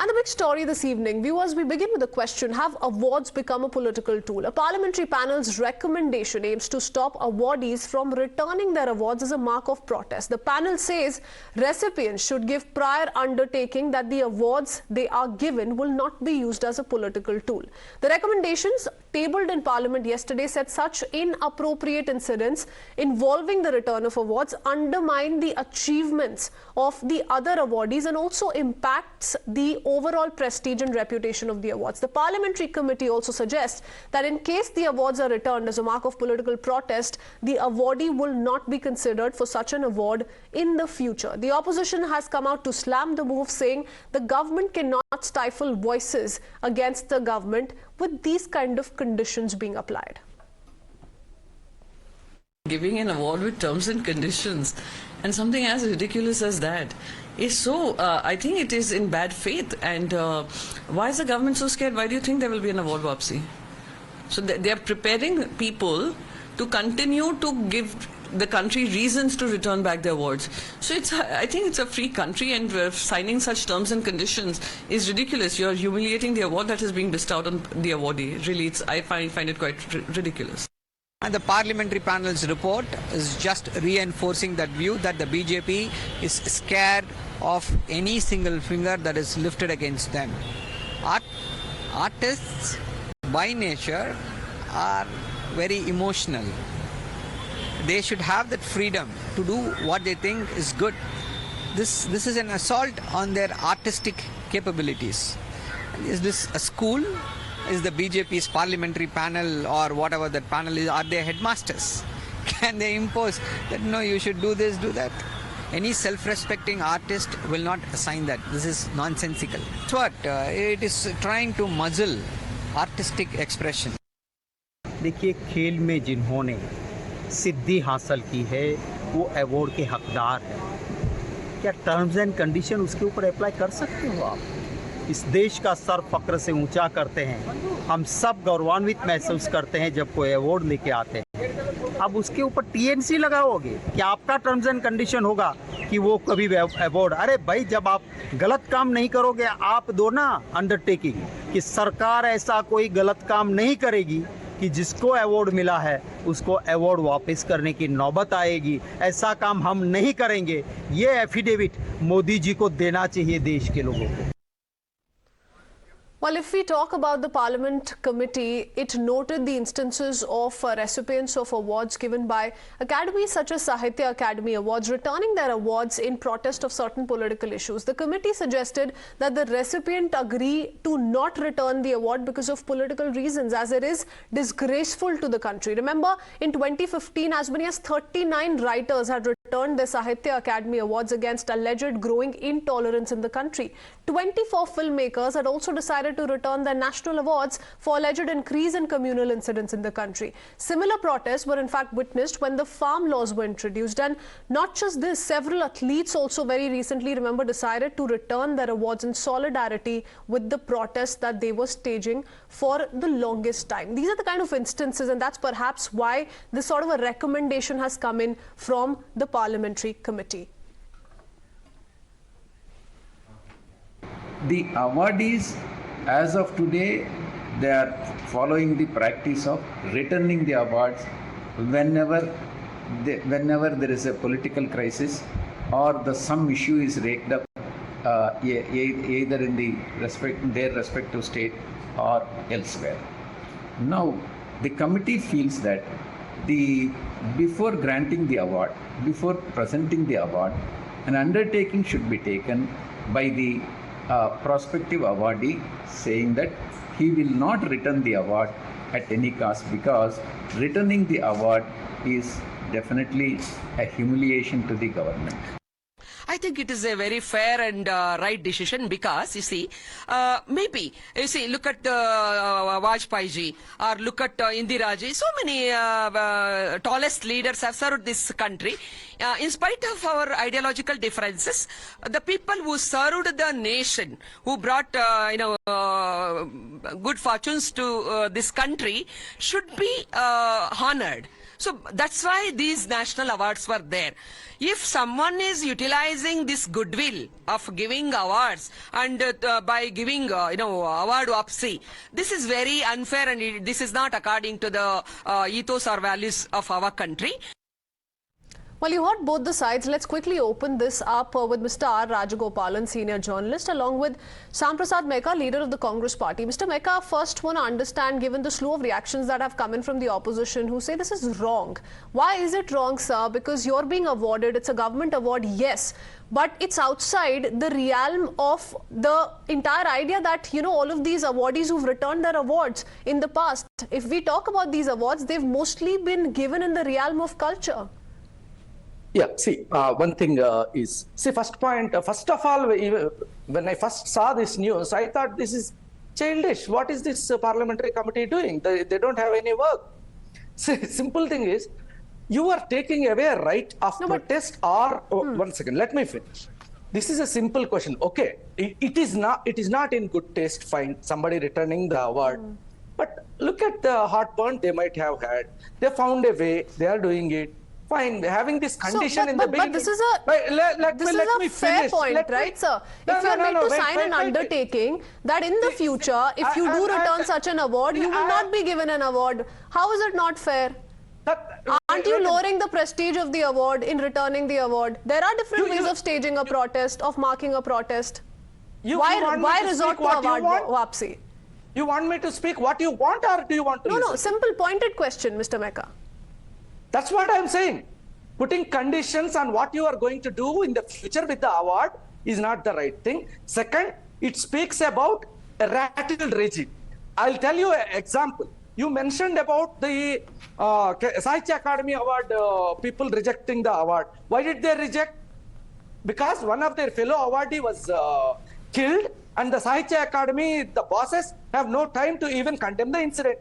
And the big story this evening, viewers, we begin with a question: have awards become a political tool? A parliamentary panel's recommendation aims to stop awardees from returning their awards as a mark of protest. The panel says recipients should give prior undertaking that the awards they are given will not be used as a political tool. The recommendations tabled in Parliament yesterday said such inappropriate incidents involving the return of awards undermine the achievements of the other awardees and also impacts the overall prestige and reputation of the awards. The Parliamentary Committee also suggests that in case the awards are returned as a mark of political protest, the awardee will not be considered for such an award in the future. The opposition has come out to slam the move, saying the government cannot stifle voices against the government with these kind of conditions being applied. Giving an award with terms and conditions and something as ridiculous as that is so, I think it is in bad faith. And why is the government so scared? Why do you think there will be an award wapsi? So they are preparing people to continue to give the country reasons to return back the awards. So I think it's a free country, and signing such terms and conditions is ridiculous. You're humiliating the award that is being bestowed on the awardee. Really, I find it quite ridiculous. And the parliamentary panel's report is just reinforcing that view that the BJP is scared of any single finger that is lifted against them. Artists by nature are very emotional. They should have that freedom to do what they think is good. This is an assault on their artistic capabilities. Is this a school? Is the BJP's parliamentary panel or whatever that panel is, are they headmasters? Can they impose that no, you should do this, do that? Any self-respecting artist will not assign that. This is nonsensical. It's what? It is trying to muzzle artistic expression. देखिए, खेल में जिन्होंने सिद्धि हासिल की है वो award के हकदार हैं। क्या टर्म्स एंड कंडीशन उसके ऊपर अप्लाई कर सकते हो आप? इस देश का सर फक्र से ऊंचा करते हैं। हम सब गौरवान्वित महसूस करते हैं जब कोई अवार्ड लेके आते हैं। अब उसके ऊपर टीएनसी लगाओगे? क्या आपका टर्म्स एंड कंडीशन होगा कि वो कभी अवार्ड? अरे भाई, जब आप गलत काम नहीं करोगे, आप दो ना अंडरटेकिंग कि सरकार ऐसा कोई गलत काम नहीं करेगी कि जिसको अवार्ड मिला है उसको अवार्ड वापस करने की नौबत आएगी। ऐसा काम हम नहीं करेंगे। ये एफिडेविट मोदी जी को देना चाहिए देश के लोगों को। Well, if we talk about the Parliament Committee, it noted the instances of recipients of awards given by academies such as Sahitya Academy Awards returning their awards in protest of certain political issues. The committee suggested that the recipient agree to not return the award because of political reasons, as it is disgraceful to the country. Remember, in 2015, as many as 39 writers had returned their Sahitya Academy Awards against alleged growing intolerance in the country. 24 filmmakers had also decided to return their national awards for alleged increase in communal incidents in the country. Similar protests were in fact witnessed when the farm laws were introduced. And not just this, several athletes also very recently, remember, decided to return their awards in solidarity with the protests that they were staging for the longest time. These are the kind of instances, and that's perhaps why this sort of a recommendation has come in from the Parliamentary Committee. The awardees, as of today, they are following the practice of returning the awards whenever there is a political crisis or some issue is raked up either in their respective state or elsewhere. Now, the committee feels that before granting the award, before presenting the award, an undertaking should be taken by the prospective awardee, saying that he will not return the award at any cost, because returning the award is definitely a humiliation to the government. I think it is a very fair and right decision, because you see, maybe you see, look at Vajpayee ji, or look at Indira ji. So many tallest leaders have served this country. In spite of our ideological differences, the people who served the nation, who brought good fortunes to this country, should be honored. So that's why these national awards were there. If someone is utilizing this goodwill of giving awards and by giving award upsy, this is very unfair, and this is not according to the ethos or values of our country. Well, you heard both the sides. Let's quickly open this up with Mr. R. Rajagopalan, senior journalist, along with Sam Prasad Mehka, leader of the Congress party. Mr. Mehka, first want to understand, given the slew of reactions that have come in from the opposition who say this is wrong. Why is it wrong, sir? Because you're being awarded, it's a government award, yes, but it's outside the realm of the entire idea that, all of these awardees who've returned their awards in the past, if we talk about these awards, they've mostly been given in the realm of culture. Yeah, see, one thing is, first of all, when I first saw this news, I thought this is childish. What is this parliamentary committee doing? They don't have any work. See, simple thing is, you are taking away a right of protest or, one second, let me finish. This is a simple question. Okay, it is not in good taste, fine, somebody returning the award. But look at the heartburn they might have had. They found a way, they are doing it. Fine, having this condition in the beginning. But this is a fair point, right, sir? If you're made to sign an undertaking that in the future, if you do return such an award, you will not be given an award. How is it not fair? Aren't you lowering the prestige of the award in returning the award? There are different ways of staging a protest, of marking a protest. Why resort to award wapsi? You want me to speak what you want, or do you want to No, simple pointed question, Mr. Mehka. That's what I'm saying. Putting conditions on what you are going to do in the future with the award is not the right thing. Second, it speaks about a rattled regime. I'll tell you an example. You mentioned about the Sahitya Academy Award, people rejecting the award. Why did they reject? Because one of their fellow awardee was killed, and the Sahitya Academy, the bosses, have no time to even condemn the incident.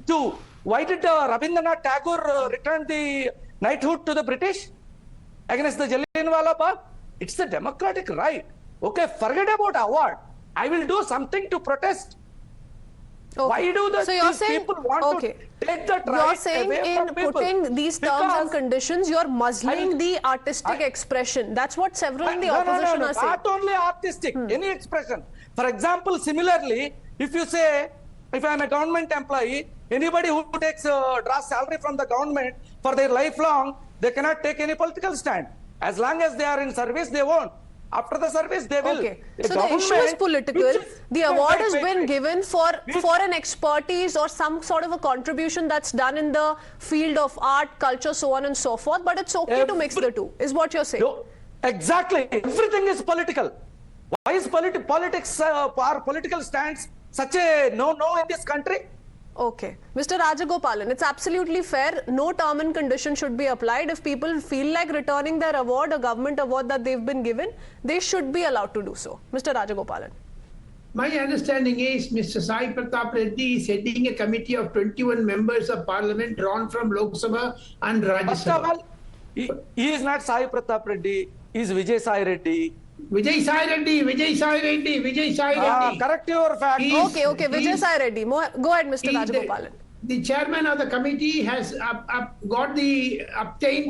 Two, why did Rabindranath Tagore return the knighthood to the British against the Jallianwala Bagh? It's the democratic right. Okay, forget about award. I will do something to protest. Okay. Why do so you're saying, people want to take that right? You're saying in putting these terms and conditions, you're muzzling the artistic expression. That's what several in the opposition are saying. Not only artistic, any expression. For example, similarly, if you say, if I'm a government employee, anybody who takes draws salary from the government for their lifelong, they cannot take any political stand. As long as they are in service, they won't. After the service, they will. Okay. So the issue is political. The award has been given for an expertise or some sort of a contribution that's done in the field of art, culture, so on and so forth. But it's okay to mix the two, is what you're saying. No, exactly. Everything is political. Why is politics or political stands such a no-no in this country? Okay. Mr. Rajagopalan, it's absolutely fair. No term and condition should be applied. If people feel like returning their award, a government award that they've been given, they should be allowed to do so. Mr. Rajagopalan. My understanding is Mr. Sai Pratap Reddy is heading a committee of 21 members of parliament drawn from Lok Sabha and Rajya First of Sabha. all, he is not Sai Pratap Reddy, he is Vijay Sai Reddy. Vijay Sai Reddy, Vijay Sai Reddy, Vijay Sai Reddy. Correct your fact. Okay, Vijay Sai Reddy. Go ahead, Mr. Rajagopalan. The chairman of the committee has obtained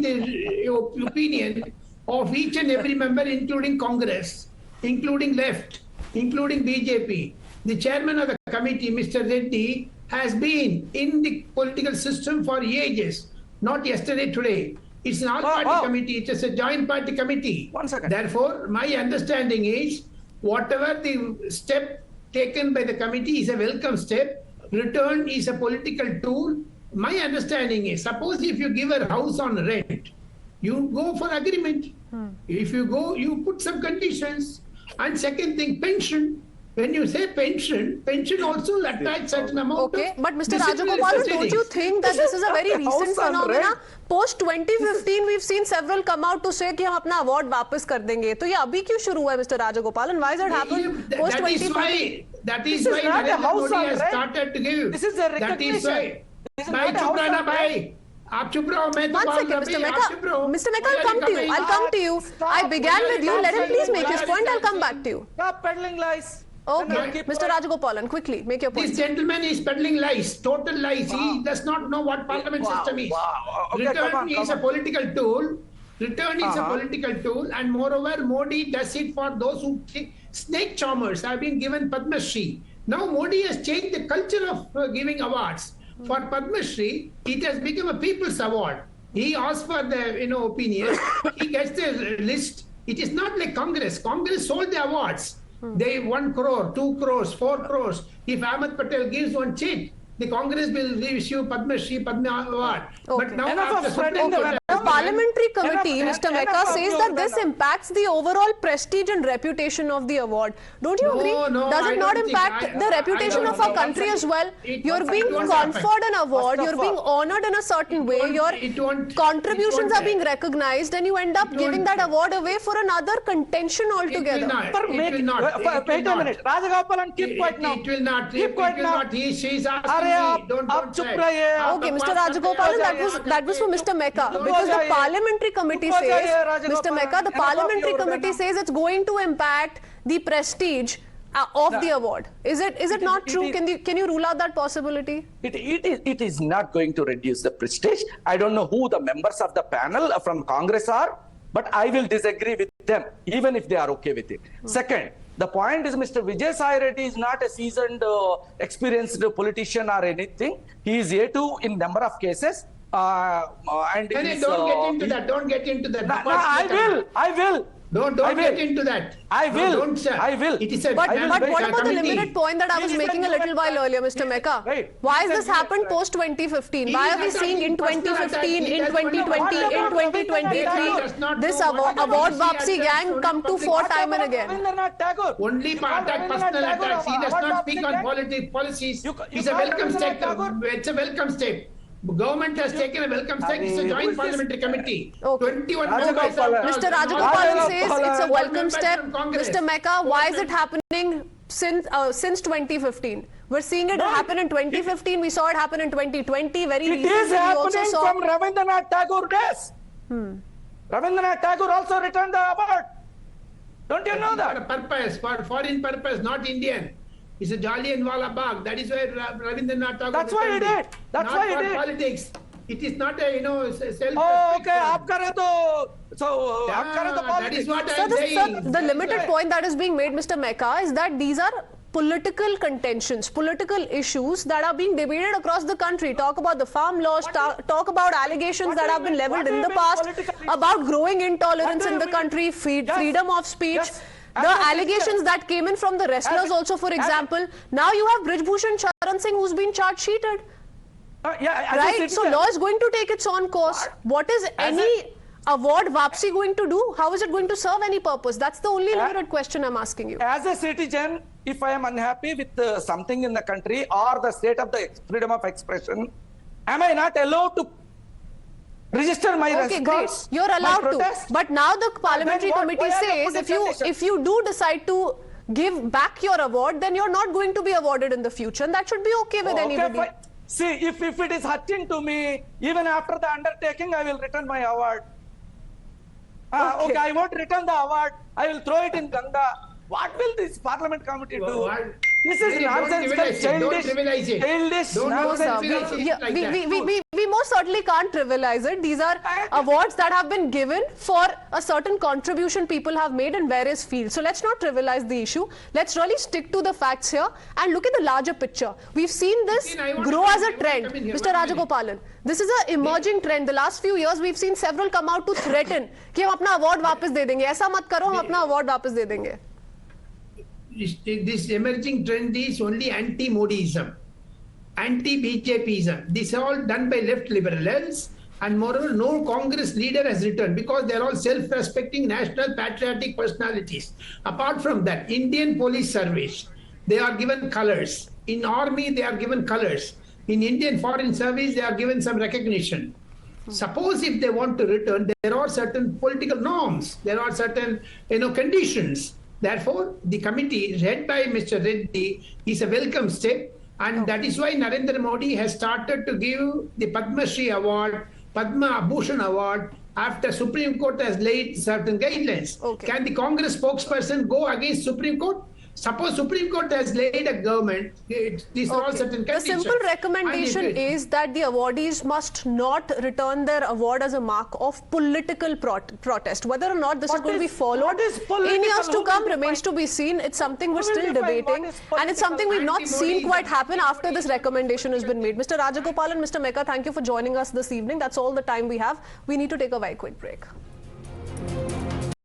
the opinion of each and every member, including Congress, including left, including BJP. The chairman of the committee, Mr. Reddy, has been in the political system for ages, not yesterday, today. It's an all-party committee. It's a joint party committee. 1 second. Therefore, my understanding is whatever the step taken by the committee is a welcome step. Return is a political tool. My understanding is, suppose if you give a house on rent, you go for agreement. If you go, you put some conditions. And second thing, pension. When you say pension also will attach certain amount. Okay, but Mr. Rajagopalan, don't you think that this is a very recent phenomena? Post 2015, we've seen several come out to say कि हम अपना award वापस कर देंगे. तो ये अभी क्यों शुरू हुआ है, Mr. Rajagopalan? Why has it happened post 2015? That is why Narendra Modi has started to give. This is a recognition. That is why. भाई चुप रहना भाई. आप चुप रहो, मैं तो One second, Mr. Mehka. Mr. Mehka, I'll come to you. I began with you. Let him please make his point. I'll come back to you. Stop peddling lies. Okay, Mr. Rajagopalan, quickly, make your point. This gentleman is peddling lies, total lies. He does not know what parliament system is. Okay, Return is a political tool. Return is a political tool, and moreover, Modi does it for those who snake charmers have been given Padma Shri. Now Modi has changed the culture of giving awards. For Padma Shri, it has become a people's award. He asks for the opinion. He gets the list. It is not like Congress. Congress sold the awards. They 1 crore, 2 crores, 4 crores. If Ahmed Patel gives one check, the Congress will issue Padma Shri, Padma Award. Okay. But now Enough of after spreading Supreme the Court The parliamentary committee, Enough- Mr. Mecca, enough of says you, that this Madam. impacts the overall prestige and reputation of the award. Don't you No, agree? no, Does I it not don't think- impact the I reputation don't of our think- country as well? You're being won't conferred happen. an award, First of you're being all, honored in a certain way, your it won't- contributions it won't are being recognized, and you end up It giving won't- that award away for another contention It will altogether. not. For It make- will not. It will Wait a not. minute. Rajagopalan, keep quiet now. It will not. Keep It quiet will now. not. She is asking Arey, me. Don't aap chup say. rahiye. Okay, Mr. Rajagopalan, that was for Mr. Mecca, because the parliamentary committee Ruko says, jaiye, Rajagopalan. Mr. Mecca, the Enough of parliamentary your committee venom. says it's going to impact the prestige of the award. Is it not true? Can you rule out that possibility? It is not going to reduce the prestige. I don't know who the members of the panel from Congress are, but I will disagree with them, even if they are okay with it. Second, the point is Mr. Vijay Sai Reddy is not a seasoned, experienced politician or anything. He is A2 in number of cases. And Don't he's, get into that. Don't get into that. No, I will. Don't I will. get into that. I will. No, don't, sir. I will. It is a But will what wait. about the committee. limited point that I was Ladies making a and little while gentlemen, earlier, Mr. Mecca? Right. Why has Ladies this and happened gentlemen. post 2015? He Why is are we seeing in attacking personal 2015, attack. He in does not know 2020, what in about 2023, does not this know what award about Vapsi the gang address come to on fore public- time and again? Rabindranath Tagore. Only attack personal attacks. He does not speak on policies. You It's a call welcome Rabindranath step. Tagore? It's a welcome step. Government has taken a welcome step. It's a Who is joint this? parliamentary committee. Okay. 21 Rajagopalan. members of- Mr. all Rajagopalan members says it's a all welcome members step. from Congress. Mr. Mecca, why is it happening since 2015? We're seeing it happen in 2015. We saw it happen in 2020. Very It recently, is we also happening saw. from Rabindranath Tagore days. Rabindranath Tagore also returned the award. Don't you know For a that? purpose, for foreign purpose, not Indian. It's a Jallianwala Bagh. That is why Rabindranath Tagore. That's why he returned did. it. That's Not why he for did. politics. It is not a self. Oh, okay. आप करे तो आप करे तो That is politics. what Sir, I'm saying. the limited point that is being made, Mr. Mecca, is that these are political contentions, political issues that are being debated across the country. Talk about the farm laws, talk about allegations What that do have you been mean? leveled What do in you the mean past political issues? about growing intolerance What do in the you mean? country, Yes. freedom of speech. Yes. The As a allegations sister- that came in from the wrestlers also, for as a- example. Now you have Brij Bhushan Charan Singh who's been charge sheeted. Yeah, as a Right? So citizen- law is going to take its own course. What is As any award Vapsi going to do? How is it going to serve any purpose? That's the only limited question I'm asking you. As a citizen, if I am unhappy with something in the country or the state of the freedom of expression, am I not allowed to register my Okay, great. response? You're my allowed to. protest? But now the parliamentary what- committee why are you says putting conditions? if you do decide to give back your award, then you're not going to be awarded in the future, and that should be okay with anybody. fine. See, if it is hurting to me, even after the undertaking, I will return my award. Okay, I won't return the award. I will throw it in Ganga. What will this parliament committee do? What? This is Hey, don't nonsense, trivialize it. Don't childish, trivialize it. childish Don't No, sir. nonsense. trivialize it Yeah, like that. we most certainly can't trivialize it. These are awards that have been given for a certain contribution people have made in various fields. So let's not trivialize the issue. Let's really stick to the facts here and look at the larger picture. We've seen this I want to grow come- as a I want to trend. come in here. Mr. 1 minute. Rajagopalan, this is an emerging trend. The last few years we've seen several come out to threaten कि हम अपना award वापस दे देंगे. ऐसा मत करो, हम अपना award वापस दे देंगे. This emerging trend is only anti-Modiism, anti-BJPism. This is all done by left liberals, and moreover, no Congress leader has returned because they are all self-respecting national patriotic personalities. Apart from that, Indian police service, they are given colors. In army, they are given colors. In Indian foreign service, they are given some recognition. Suppose if they want to return, there are certain political norms, there are certain conditions. Therefore, the committee led by Mr. Reddy is a welcome step, and that is why Narendra Modi has started to give the Padma Shri Award, Padma Bhushan Award, after Supreme Court has laid certain guidelines. Okay. Can the Congress spokesperson go against Supreme Court? Suppose Supreme Court has laid a government, these are all certain The conditions. simple recommendation And if is that the awardees must not return their award as a mark of political protest. Whether or not this is What going to be is- followed what is political? in years to Who come will remains to define- be seen. It's something we're Who will still define what debating, is and it's something we've not political? seen quite Anti-Modi, happen after this recommendation has been made. Mr. Rajagopal and Mr. Mecca, thank you for joining us this evening. That's all the time we have. We need to take a very quick break.